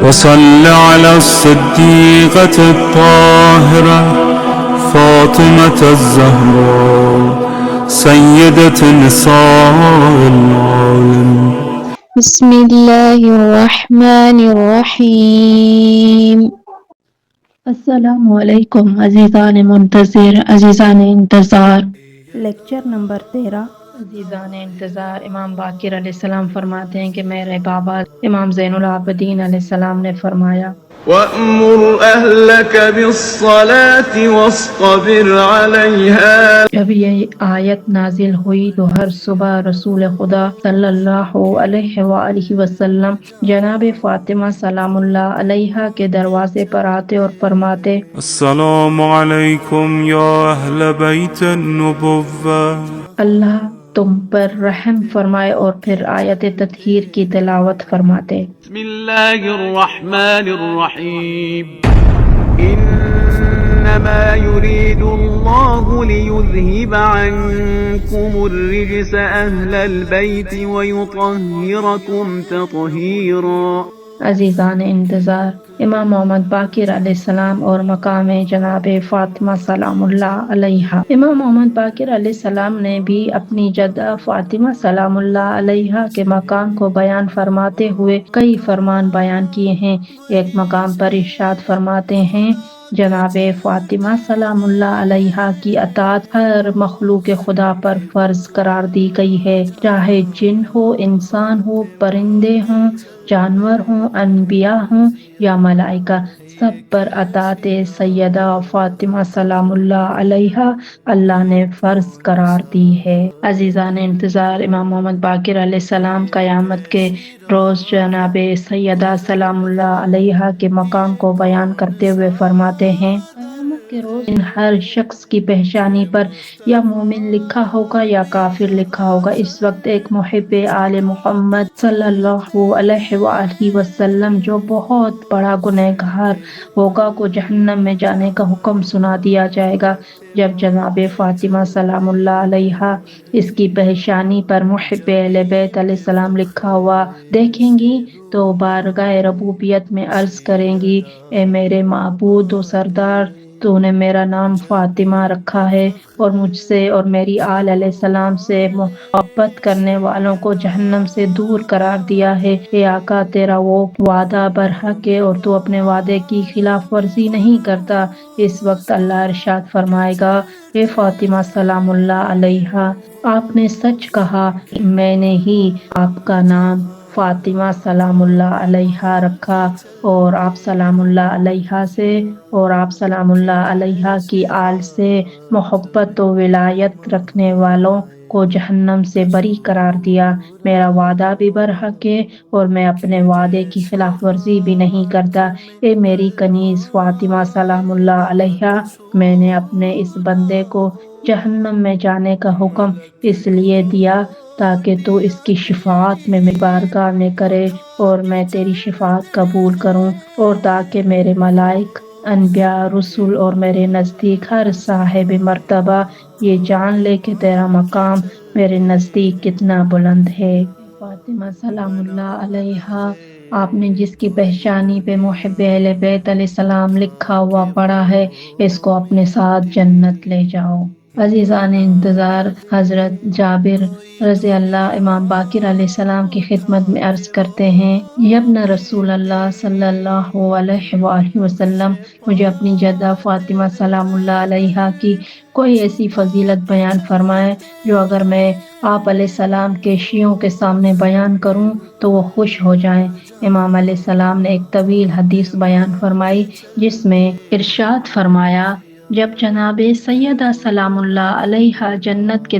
وصل على الصديقة الطاهرة فاطمة الزهراء سيدة نساء العالمين. بسم اللہ الرحمن الرحیم۔ السلام علیکم عزیزان منتظر، عزیزان انتظار۔ Lecture number 13۔ عزیزان انتظار، امام باقر علیہ السلام فرماتے ہیں کہ میرے بابا امام زین العابدین علیہ السلام نے فرمایا، وَأْمُرْ أَهْلَكَ بِالصَّلَاةِ وَاصْطَبِرْ عَلَيْهَا۔ جب یہ آیت نازل ہوئی تو ہر صبح رسول خدا صلی اللہ علیہ وآلہ وسلم جناب فاطمہ سلام اللہ علیہا کے دروازے پر آتے اور فرماتے، السلام علیکم یا اہل بیت النبوہ۔ اللہ تم پر رحم فرمائے، اور پھر آیت تطہیر کی تلاوت فرماتے۔ بسم اللہ الرحمن الرحیم۔ انما يريد الله ليذهب عنكم الرجس اهل البيت ويطهركم تطهيرا۔ عزیزان انتظار، امام محمد باقر علیہ السلام اور مقام جناب فاطمہ سلام اللہ علیہا۔ امام محمد باقر علیہ السلام نے بھی اپنی جدہ فاطمہ سلام اللہ علیہا کے مقام کو بیان فرماتے ہوئے کئی فرمان بیان کیے ہیں۔ ایک مقام پر ارشاد فرماتے ہیں، جناب فاطمہ سلام اللہ علیہا کی اطاعت ہر مخلوق خدا پر فرض قرار دی گئی ہے، چاہے جن ہو، انسان ہو، پرندے ہوں، جانور ہوں، انبیاء ہوں یا ملائکہ، سب پر اطاعت سیدہ فاطمہ سلام اللہ علیہا اللہ نے فرض قرار دی ہے۔ عزیزان انتظار، امام محمد باقر علیہ السلام قیامت کے روز جناب سیدہ سلام اللہ علیہا کے مقام کو بیان کرتے ہوئے فرماتے ہیں، قیامت کے روز ان ہر شخص کی پہچانی پر یا مومن لکھا ہوگا یا کافر لکھا ہوگا۔ اس وقت ایک محب آل محمد صلی اللہ علیہ وآلہ وسلم جو بہت بڑا گنہگار ہوگا کو جہنم میں جانے کا حکم سنا دیا جائے گا۔ جب جناب فاطمہ سلام اللہ علیہا اس کی پہچانی پر محب اہل بیت علیہ السلام لکھا ہوا دیکھیں گی تو بارگاہ ربوبیت میں عرض کریں گی، اے میرے معبود و سردار، تو نے میرا نام فاطمہ رکھا ہے اور مجھ سے اور میری آل علیہ السلام سے محبت کرنے والوں کو جہنم سے دور قرار دیا ہے۔ اے آقا، تیرا وہ وعدہ برحق ہے اور تو اپنے وعدے کی خلاف ورزی نہیں کرتا۔ اس وقت اللہ ارشاد فرمائے گا، اے فاطمہ سلام اللہ علیہا، آپ نے سچ کہا، میں نے ہی آپ کا نام فاطمہ سلام اللہ علیہا رکھا، اور آپ سلام اللہ علیہا سے اور آپ سلام اللہ علیہا کی آل سے محبت و ولایت رکھنے والوں کو جہنم سے بری قرار دیا۔ میرا وعدہ بھی برحق ہے اور میں اپنے وعدے کی خلاف ورزی بھی نہیں کرتا۔ اے میری کنیز فاطمہ سلام اللہ علیہا، میں نے اپنے اس بندے کو جہنم میں جانے کا حکم اس لیے دیا تاکہ تو اس کی شفاعت میں میری بارگاہ میں کرے اور میں تیری شفاعت قبول کروں، اور تاکہ میرے ملائک، انبیاء، رسول اور میرے نزدیک ہر صاحب مرتبہ یہ جان لے کہ تیرا مقام میرے نزدیک کتنا بلند ہے۔ فاطمہ سلام اللہ علیہا، آپ نے جس کی پہچانی پہ محب اہل بیت علیہ السلام لکھا ہوا پڑا ہے، اس کو اپنے ساتھ جنت لے جاؤ۔ عزیزان انتظار، حضرت جابر رضی اللہ امام باقر علیہ السلام کی خدمت میں عرض کرتے ہیں، یبن رسول اللہ صلی اللہ علیہ وآلہ وسلم، مجھے اپنی جدہ فاطمہ سلام اللہ علیہا کی کوئی ایسی فضیلت بیان فرمائے جو اگر میں آپ علیہ السلام کے شیعوں کے سامنے بیان کروں تو وہ خوش ہو جائیں۔ امام علیہ السلام نے ایک طویل حدیث بیان فرمائی جس میں ارشاد فرمایا، جب جناب سیدہ سلام اللہ علیہا جنت کے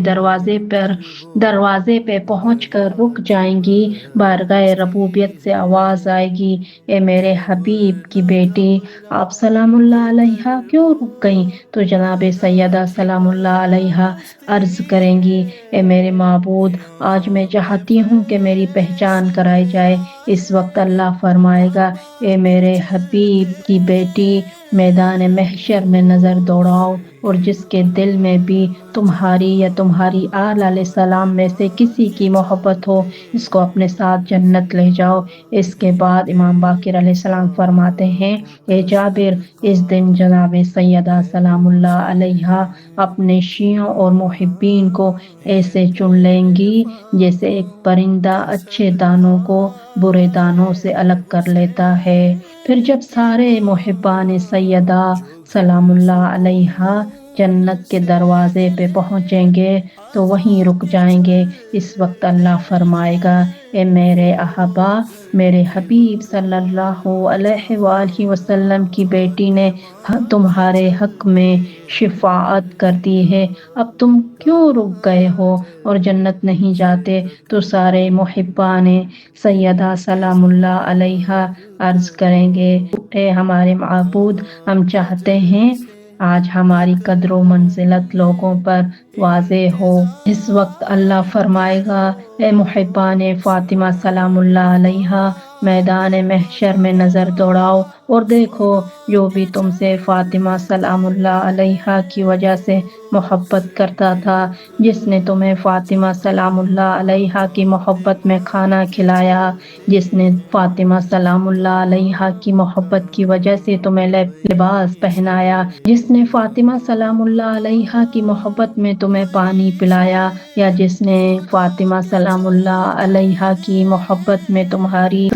دروازے پہ پہنچ کر رک جائیں گی، بارگاہ ربوبیت سے آواز آئے گی، اے میرے حبیب کی بیٹی، آپ سلام اللہ علیہا کیوں رک گئیں؟ تو جناب سیدہ سلام اللہ علیہا عرض کریں گی، اے میرے معبود، آج میں چاہتی ہوں کہ میری پہچان کرائی جائے۔ اس وقت اللہ فرمائے گا، اے میرے حبیب کی بیٹی، میدان محشر میں نظر دوڑاؤ اور جس کے دل میں بھی تمہاری یا تمہاری آل علیہ السلام میں سے کسی کی محبت ہو، اس کو اپنے ساتھ جنت لے جاؤ۔ اس کے بعد امام باقر علیہ السلام فرماتے ہیں، اے جابر، اس دن جناب سیدہ سلام اللہ علیہا اپنے شیعوں اور محبین کو ایسے چن لیں گی جیسے ایک پرندہ اچھے دانوں کو برے دانوں سے الگ کر لیتا ہے۔ پھر جب سارے محبان سیدہ سلام اللہ علیہا جنت کے دروازے پہ پہنچیں گے تو وہیں رک جائیں گے۔ اس وقت اللہ فرمائے گا، اے میرے احبا، میرے حبیب صلی اللہ علیہ وآلہ وسلم کی بیٹی نے تمہارے حق میں شفاعت کر دی ہے، اب تم کیوں رک گئے ہو اور جنت نہیں جاتے؟ تو سارے محبان سیدہ سلام اللہ علیہا عرض کریں گے، اے ہمارے معبود، ہم چاہتے ہیں آج ہماری قدر و منزلت لوگوں پر واضح ہو۔ اس وقت اللہ فرمائے گا، اے محبان فاطمہ سلام اللہ علیہا، میدان محشر میں نظر دوڑاؤ اور دیکھو جو بھی تم سے فاطمہ سلام اللہ علیہا کی وجہ سے محبت کرتا تھا، جس نے تمہیں فاطمہ سلام اللہ علیہا کی محبت میں کھانا کھلایا، جس نے فاطمہ سلام اللہ علیہا کی محبت کی وجہ سے تمہیں لباس پہنایا، جس نے فاطمہ سلام اللہ علیہا کی محبت میں تمہیں پانی پلایا، یا جس نے فاطمہ سلام اللہ علیہا کی محبت میں تمہاری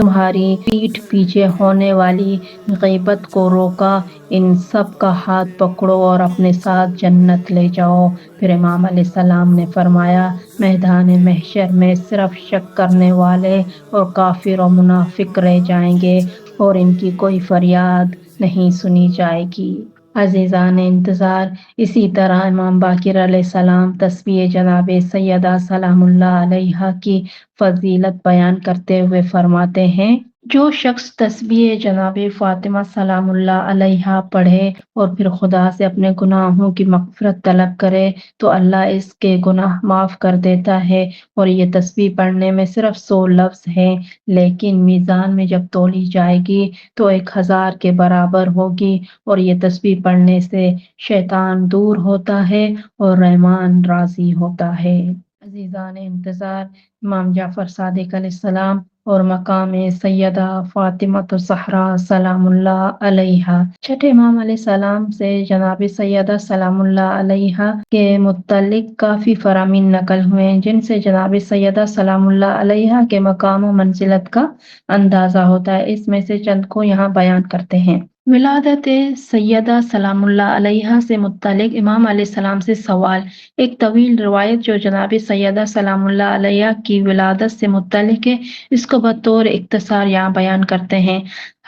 پیٹھ پیچھے ہونے والی غیبت کو روکا، ان سب کا ہاتھ پکڑو اور اپنے ساتھ جنت لے جاؤ۔ پھر امام علیہ السلام نے فرمایا، میدان محشر میں صرف شک کرنے والے اور کافر و منافق رہ جائیں گے اور ان کی کوئی فریاد نہیں سنی جائے گی۔ عزیزان انتظار، اسی طرح امام باقر علیہ السلام تسبیح جناب سیدہ سلام اللہ علیہا کی فضیلت بیان کرتے ہوئے فرماتے ہیں، جو شخص تسبیح جناب فاطمہ سلام اللہ علیہا پڑھے اور پھر خدا سے اپنے گناہوں کی مغفرت طلب کرے تو اللہ اس کے گناہ معاف کر دیتا ہے۔ اور یہ تسبیح پڑھنے میں صرف 100 لفظ ہیں، لیکن میزان میں جب تولی جائے گی تو 1000 کے برابر ہوگی، اور یہ تسبیح پڑھنے سے شیطان دور ہوتا ہے اور رحمان راضی ہوتا ہے۔ عزیزان انتظار، امام جعفر صادق علیہ السلام اور مقام سیدہ فاطمہ الزہرا سلام اللہ علیہا، چھٹے امام علیہ السلام سے جناب سیدہ سلام اللہ علیہا کے متعلق کافی فرامین نقل ہوئے ہیں، جن سے جناب سیدہ سلام اللہ علیہا کے مقام و منزلت کا اندازہ ہوتا ہے۔ اس میں سے چند کو یہاں بیان کرتے ہیں۔ ولادت سیدہ سلام اللہ علیہا سے متعلق امام علیہ السلام سے سوال۔ ایک طویل روایت جو جناب سیدہ سلام اللہ علیہا کی ولادت سے متعلق ہے، اس کو بطور اختصار یہاں بیان کرتے ہیں۔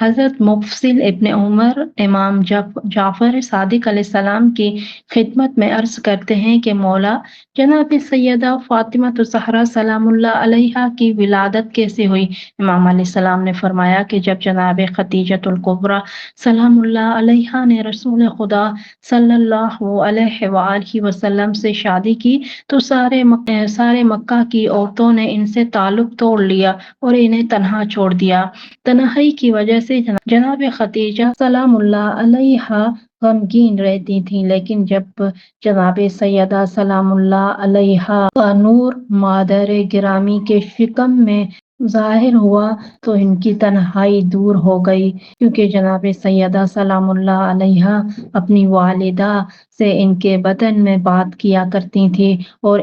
حضرت مفصل ابن عمر امام جعفر صادق علیہ السلام کی خدمت میں عرض کرتے ہیں کہ مولا جناب سیدہ فاطمہ الزہرا سلام اللہ علیہا کی ولادت کیسے ہوئی؟ امام علیہ السلام نے فرمایا کہ جب جناب خدیجہ الکبریٰ سلام اللہ علیہا نے رسول خدا صلی اللہ علیہ وآلہ وسلم سے شادی کی تو سارے مکہ کی عورتوں نے ان سے تعلق توڑ لیا اور انہیں تنہا چھوڑ دیا۔ تنہائی کی وجہ سے جناب خدیجہ سلام اللہ علیہا غمگین رہتی تھیں، لیکن جب جناب سیدہ سلام اللہ علیہا کا نور مادر گرامی کے شکم میں ظاہر ہوا تو ان کی تنہائی دور ہو گئی، کیونکہ جناب سیدہ سلام اللہ علیہا اپنی والدہ سے ان کے بدن میں بات کیا کرتی تھی اور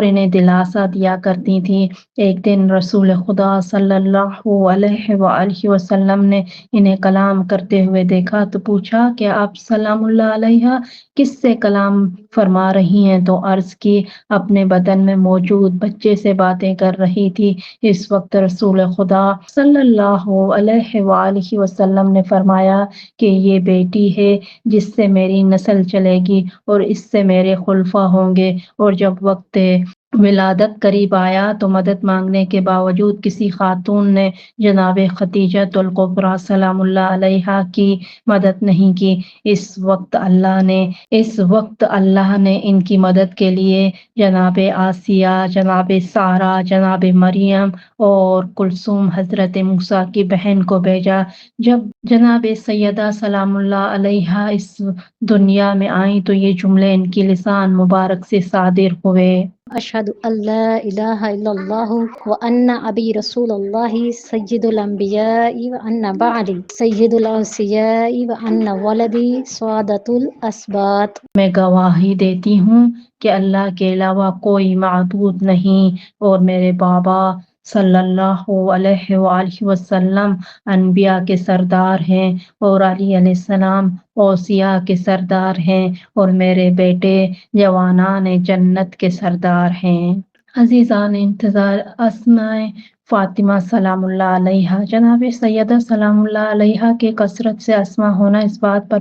انہیں دلاسا دیا کرتی تھی۔ ایک دن رسول خدا صلی اللہ علیہ وآلہ وسلم نے انہیں کلام کرتے ہوئے دیکھا تو پوچھا کہ آپ سلام اللہ علیہا کس سے کلام فرما رہی ہیں؟ تو عرض کی اپنے بدن میں موجود بچے سے باتیں کر رہی تھی۔ اس وقت رسول خدا صلی اللہ علیہ وآلہ وسلم نے فرمایا کہ یہ بیٹی ہے جس سے میری نسل چلے گی اور اس سے میرے خلفاء ہوں گے، اور جب وقت ولادت قریب آیا تو مدد مانگنے کے باوجود کسی خاتون نے جناب خدیجۃ الکبریٰ سلام اللہ علیہا کی مدد نہیں کی۔ اس وقت اللہ نے ان کی مدد کے لیے جناب آسیہ، جناب سارہ، جناب مریم اور کلثوم حضرت موسیٰ کی بہن کو بھیجا۔ جب جناب سیدہ سلام اللہ علیہا اس دنیا میں آئیں تو یہ جملے ان کی لسان مبارک سے صادر ہوئے۔ اشہد ان لا الہ الا اللہ وان ابی رسول اللہ سید الانبیاء وان بعلی سید الاوصیاء وان ولدی سعادت الاسباط۔ میں گواہی دیتی ہوں کہ اللہ کے علاوہ کوئی معبود نہیں اور میرے بابا صلی اللہ علیہ وآلہ وسلم انبیاء کے سردار ہیں اور علی علیہ السلام اوصیاء کے سردار ہیں اور میرے بیٹے جوانان جنت کے سردار ہیں۔ عزیزان انتظار، اسماء فاطمہ سلام اللہ علیہا۔ جناب سیدہ سلام اللہ علیہا کے کثرت سے اسماء ہونا اس بات پر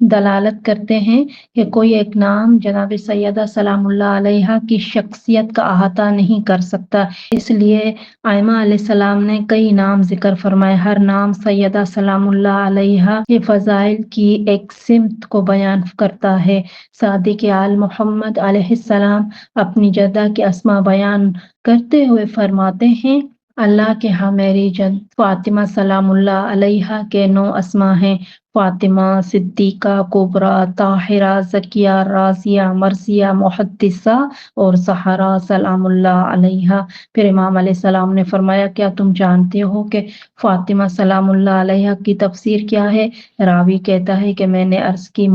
دلالت کرتے ہیں کہ کوئی ایک نام جناب سیدہ سلام اللہ علیہا کی شخصیت کا احاطہ نہیں کر سکتا، اس لیے ائمہ علیہ السلام نے کئی نام ذکر فرمائے۔ ہر نام سیدہ سلام اللہ علیہا کے فضائل کی ایک سمت کو بیان کرتا ہے۔ صادق آل محمد علیہ السلام اپنی جدہ کی اسماء بیان کرتے ہوئے فرماتے ہیں، اللہ کے ہاں میری جد فاطمہ سلام اللہ علیہا کے 9 اسماء ہیں: فاطمہ، صدیقہ، کبریٰ، طاہرہ، زکیہ، رازیہ، مرضیہ، محدثہ اور زہرا سلام اللہ علیہا۔ پھر امام علیہ السلام نے فرمایا، کیا تم جانتے ہو کہ فاطمہ سلام اللہ علیہا کی تفسیر کیا ہے؟ راوی کہتا ہے کہ میں نے عرض کی،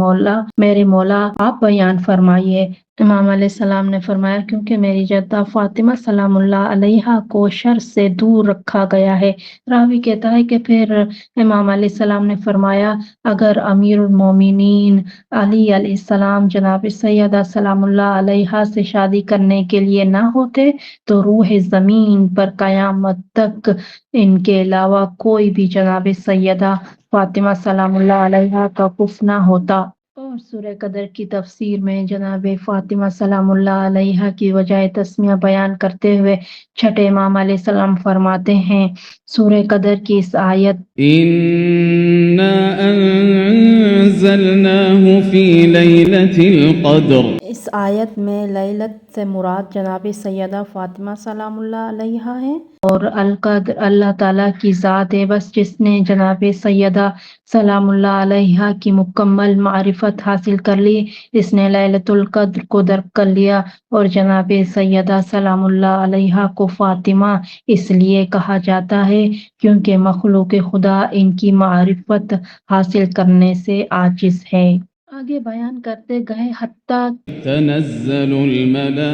میرے مولا آپ بیان فرمائیے۔ امام علیہ السلام نے فرمایا، کیونکہ میری جدہ فاطمہ سلام اللہ علیہا کو شر سے دور رکھا گیا ہے۔ راوی کہتا ہے کہ پھر امام علیہ السلام نے فرمایا، اگر امیر المومنین علی علیہ السلام جناب سیدہ سلام اللہ علیہا سے شادی کرنے کے لیے نہ ہوتے تو روح زمین پر قیامت تک ان کے علاوہ کوئی بھی جناب سیدہ فاطمہ سلام اللہ علیہا کا کف نہ ہوتا۔ اور سورہ قدر کی تفسیر میں جناب فاطمہ سلام اللہ علیہا کی وجہ تسمیہ بیان کرتے ہوئے چھٹے امام علیہ السلام فرماتے ہیں، سورہ قدر کی اس آیت اِنَّا أَنزَلْنَاهُ فِي لَيْلَةِ الْقَدْرِ، اس آیت میں لیلت سے مراد جناب سیدہ فاطمہ سلام اللہ علیہا ہے، اور القدر اللہ تعالیٰ کی ذات ہے۔ بس جس نے جناب سیدہ سلام اللہ علیہا کی مکمل معرفت حاصل کر لی، اس نے لیلۃ القدر کو درک کر لیا۔ اور جناب سیدہ سلام اللہ علیہا کو فاطمہ اس لیے کہا جاتا ہے کیونکہ مخلوق خدا ان کی معرفت حاصل کرنے سے عاجز ہے۔ آگے بیان کرتے گئے حتیٰ تنزل الملائکۃ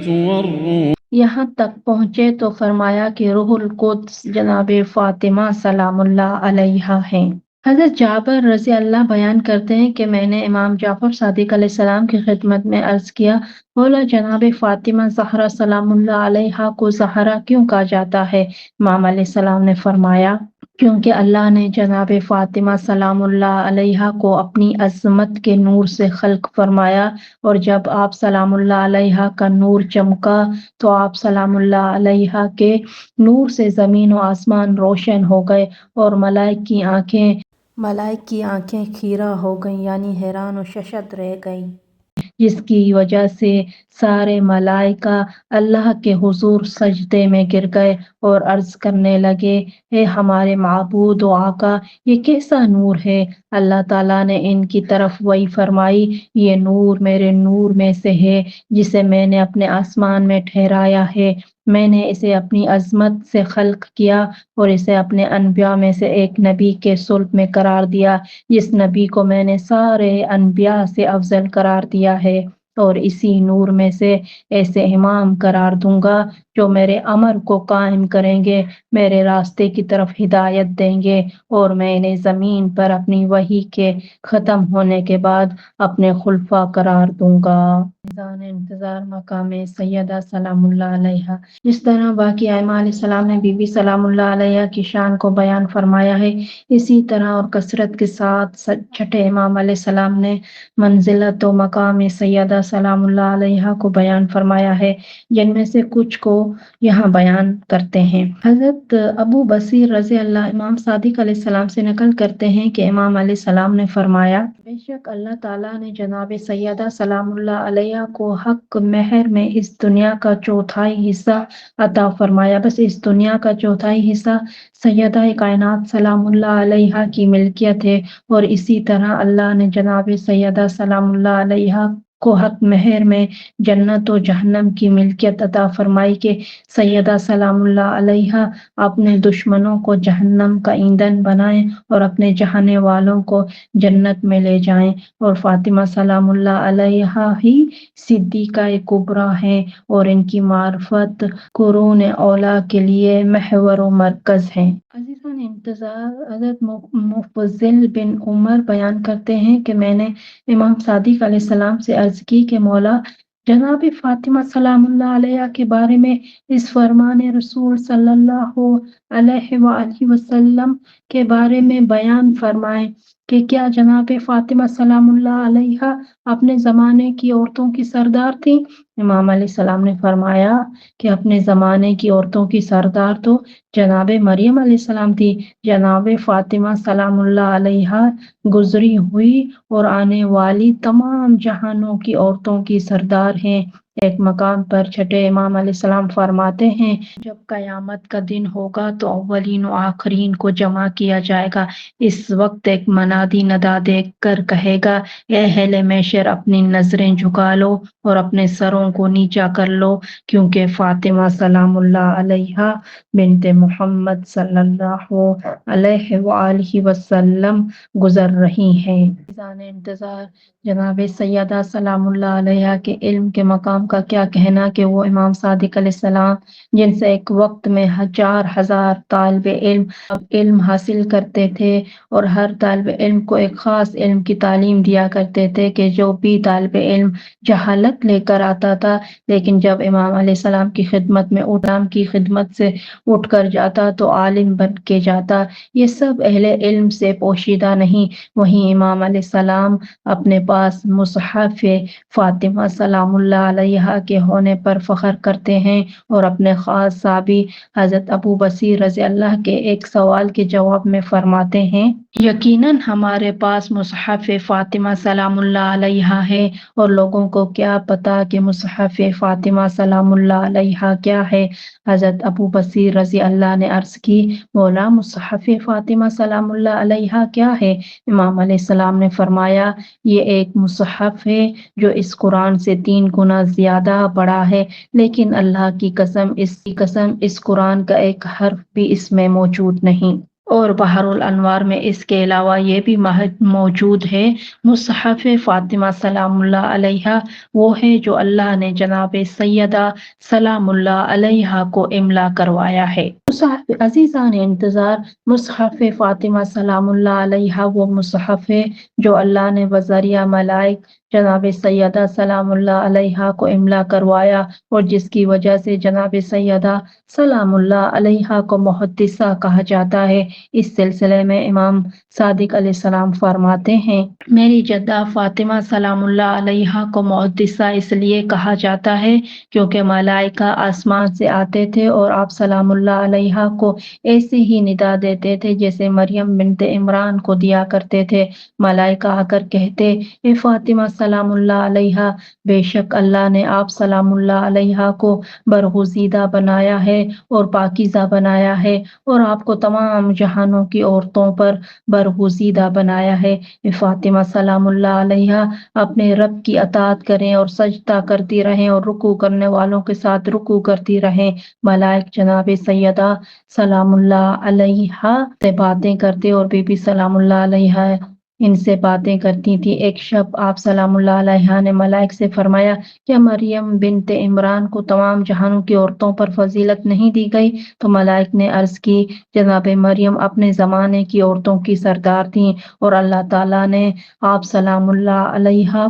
والروح، یہاں تک پہنچے تو فرمایا کہ روح القدس جناب فاطمہ سلام اللہ علیہا ہیں۔ حضرت جابر رضی اللہ بیان کرتے ہیں کہ میں نے امام جعفر صادق علیہ السلام کی خدمت میں عرض کیا، مولا جناب فاطمہ زہرا سلام اللہ علیہا کو زہرا کیوں کہا جاتا ہے؟ امام علیہ السلام نے فرمایا، کیونکہ اللہ نے جناب فاطمہ سلام اللہ علیہا کو اپنی عظمت کے نور سے خلق فرمایا، اور جب آپ سلام اللہ علیہا کا نور چمکا تو آپ سلام اللہ علیہا کے نور سے زمین و آسمان روشن ہو گئے اور ملائک کی آنکھیں خیرہ ہو گئیں، یعنی حیران و ششد رہ گئیں، جس کی وجہ سے سارے ملائکہ اللہ کے حضور سجدے میں گر گئے اور عرض کرنے لگے، اے ہمارے معبود و آقا، یہ کیسا نور ہے؟ اللہ تعالیٰ نے ان کی طرف وحی فرمائی، یہ نور میرے نور میں سے ہے جسے میں نے اپنے آسمان میں ٹھہرایا ہے، میں نے اسے اپنی عظمت سے خلق کیا اور اسے اپنے انبیاء میں سے ایک نبی کے صلب میں قرار دیا، جس نبی کو میں نے سارے انبیاء سے افضل قرار دیا ہے، اور اسی نور میں سے ایسے امام قرار دوں گا جو میرے امر کو قائم کریں گے، میرے راستے کی طرف ہدایت دیں گے، اور میں انہیں زمین پر اپنی وحی کے ختم ہونے کے بعد اپنے خلفاء قرار دوں گا۔ میدان انتظار مقام سیدہ سلام اللہ علیہا۔ جس طرح باقی ائمہ علیہ السلام نے بی بی سلام اللہ علیہا کی شان کو بیان فرمایا ہے، اسی طرح اور کثرت کے ساتھ چھٹے امام علیہ السلام نے منزلت و مقام سیدہ سلام اللہ علیہا کو بیان فرمایا ہے، جن میں سے کچھ کو یہاں بیان کرتے ہیں۔ حضرت ابو بصیر رضی اللہ امام صادق علیہ السلام سے نقل کرتے ہیں کہ امام علیہ السلام نے فرمایا، بے شک اللہ تعالیٰ نے جناب سیدہ سلام اللہ علیہا کو حق مہر میں اس دنیا کا چوتھائی حصہ عطا فرمایا۔ بس اس دنیا کا چوتھائی حصہ سیدہ کائنات سلام اللہ علیہا کی ملکیت ہے، اور اسی طرح اللہ نے جناب سیدہ سلام اللہ علیہا کو حق مہر میں جنت و جہنم کی ملکیت عطا فرمائی کہ سیدہ سلام اللہ علیہا اپنے دشمنوں کو جہنم کا ایندھن بنائیں اور اپنے چاہنے والوں کو جنت میں لے جائیں، اور فاطمہ سلام اللہ علیہا ہی صدیقہ کبریٰ ہیں، اور ان کی معرفت قرون اولیٰ کے لیے محور و مرکز ہیں۔ عزیزان انتظار، حضرت مفضل بن عمر بیان کرتے ہیں کہ میں نے امام صادق علیہ السلام سے عرض کی کہ مولا، جناب فاطمہ سلام اللہ علیہا کے بارے میں اس فرمان رسول صلی اللہ علیہ وآلہ وسلم کے بارے میں بیان فرمائیں کہ کیا جناب فاطمہ سلام اللہ علیہا اپنے زمانے کی عورتوں کی سردار تھیں؟ امام علیہ السلام نے فرمایا کہ اپنے زمانے کی عورتوں کی سردار تو جناب مریم علیہ السلام تھی۔ جناب فاطمہ سلام اللہ علیہا گزری ہوئی اور آنے والی تمام جہانوں کی عورتوں کی سردار ہیں۔ ایک مقام پر چھٹے امام علیہ السلام فرماتے ہیں، جب قیامت کا دن ہوگا تو اولین و آخرین کو جمع کیا جائے گا۔ اس وقت ایک منادی ندا دے کر کہے گا، اے اہل محشر، اپنی نظریں جھکا لو اور اپنے سروں کو نیچا کر لو، کیونکہ فاطمہ سلام اللہ علیہا بنت محمد صلی اللہ علیہ وآلہ وسلم گزر رہی ہیں۔ انتظار، جناب سیدہ سلام اللہ علیہا کے علم کے مقام کا کیا کہنا کہ وہ امام صادق علیہ السلام جن سے ایک وقت میں 1000 طالب علم حاصل کرتے تھے، اور ہر طالب علم کو ایک خاص علم کی تعلیم دیا کرتے تھے کہ جو بھی طالب علم جہالت لے کر آتا تھا، لیکن جب امام علیہ السلام کی خدمت سے اٹھ کر جاتا تو عالم بن کے جاتا۔ یہ سب اہل علم سے پوشیدہ نہیں۔ وہیں امام علیہ السلام اپنے پاس مصحف فاطمہ سلام اللہ علیہا کے ہونے پر فخر کرتے ہیں، اور اپنے خاص صحابی حضرت ابو بصیر رضی اللہ کے ایک سوال کے جواب میں فرماتے ہیں، یقیناً ہمارے پاس مصحف فاطمہ سلام اللہ علیہا ہے، اور لوگوں کو کیا پتا کہ مصحف فاطمہ سلام اللہ علیہا کیا ہے؟ حضرت ابو بصیر رضی اللہ نے عرض کی، مولا، مصحف فاطمہ سلام اللہ علیہا کیا ہے؟ امام علیہ السلام نے فرمایا، یہ ایک مصحف ہے جو اس قرآن سے 3 گنا زیادہ بڑا ہے، لیکن اللہ کی قسم اس قرآن کا ایک حرف بھی اس میں موجود نہیں۔ اور بحر الانوار میں اس کے علاوہ یہ بھی موجود ہے، مصحف فاطمہ سلام اللہ علیہا وہ ہے جو اللہ نے جناب سیدہ سلام اللہ علیہا کو املا کروایا ہے۔ عزیزان انتظار، مصحف فاطمہ سلام اللہ علیہا وہ مصحف ہے جو اللہ نے بذریعہ ملائک جناب سیدہ سلام اللہ علیہا کو املا کروایا، اور جس کی وجہ سے جناب سیدہ سلام اللہ علیہا کو محدثہ کہا جاتا ہے۔ اس سلسلے میں امام صادق علیہ السلام فرماتے ہیں، میری جدہ فاطمہ سلام اللہ علیہا کو محدثہ اس لیے کہا جاتا ہے کیونکہ ملائکہ آسمان سے آتے تھے اور آپ سلام اللہ علیہا کو ایسے ہی ندا دیتے تھے جیسے مریم بنت عمران کو دیا کرتے تھے۔ ملائکہ آ کر کہتے، اے فاطمہ سلام اللہ علیہا، بے شک اللہ نے آپ سلام اللہ علیہا کو برگزیدہ بنایا ہے اور پاکیزہ بنایا ہے، اور آپ کو تمام جہانوں کی عورتوں پر برگزیدہ بنایا ہے۔ اے فاطمہ سلام اللہ علیہا، اپنے رب کی اطاعت کریں اور سجدہ کرتی رہیں اور رکوع کرنے والوں کے ساتھ رکوع کرتی رہیں۔ ملائک جناب سیدہ سلام اللہ علیہا سے باتیں کرتے اور بی بی سلام اللہ علیہا ان سے باتیں کرتی تھی۔ ایک شب آپ سلام اللہ علیہ نے ملائک سے فرمایا، کیا مریم بنت عمران کو تمام جہانوں کی عورتوں پر فضیلت نہیں دی گئی؟ تو ملائک نے عرض کی، جناب مریم اپنے زمانے کی عورتوں کی سردار تھیں، اور اللہ تعالیٰ نے آپ سلام اللہ علیہ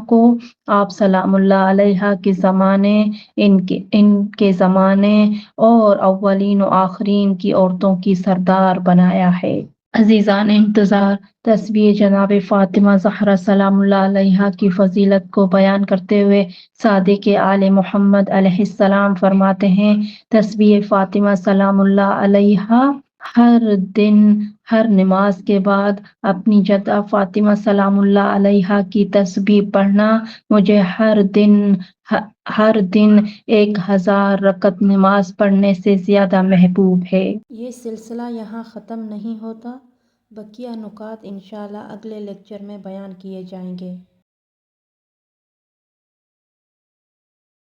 کے زمانے، ان کے زمانے اور اولین و آخرین کی عورتوں کی سردار بنایا ہے۔ عزیزان انتظار، تسبیح جناب فاطمہ زہرا سلام اللہ علیہ کی فضیلت کو بیان کرتے ہوئے صادق آل محمد علیہ السلام فرماتے ہیں، تسبیح فاطمہ سلام اللہ علیہ ہر دن ہر نماز کے بعد اپنی جدہ فاطمہ سلام اللہ علیہ کی تسبیح پڑھنا مجھے ہر دن 1000 رکعت نماز پڑھنے سے زیادہ محبوب ہے۔ یہ سلسلہ یہاں ختم نہیں ہوتا، بقیہ نکات انشاءاللہ اگلے لیکچر میں بیان کیے جائیں گے۔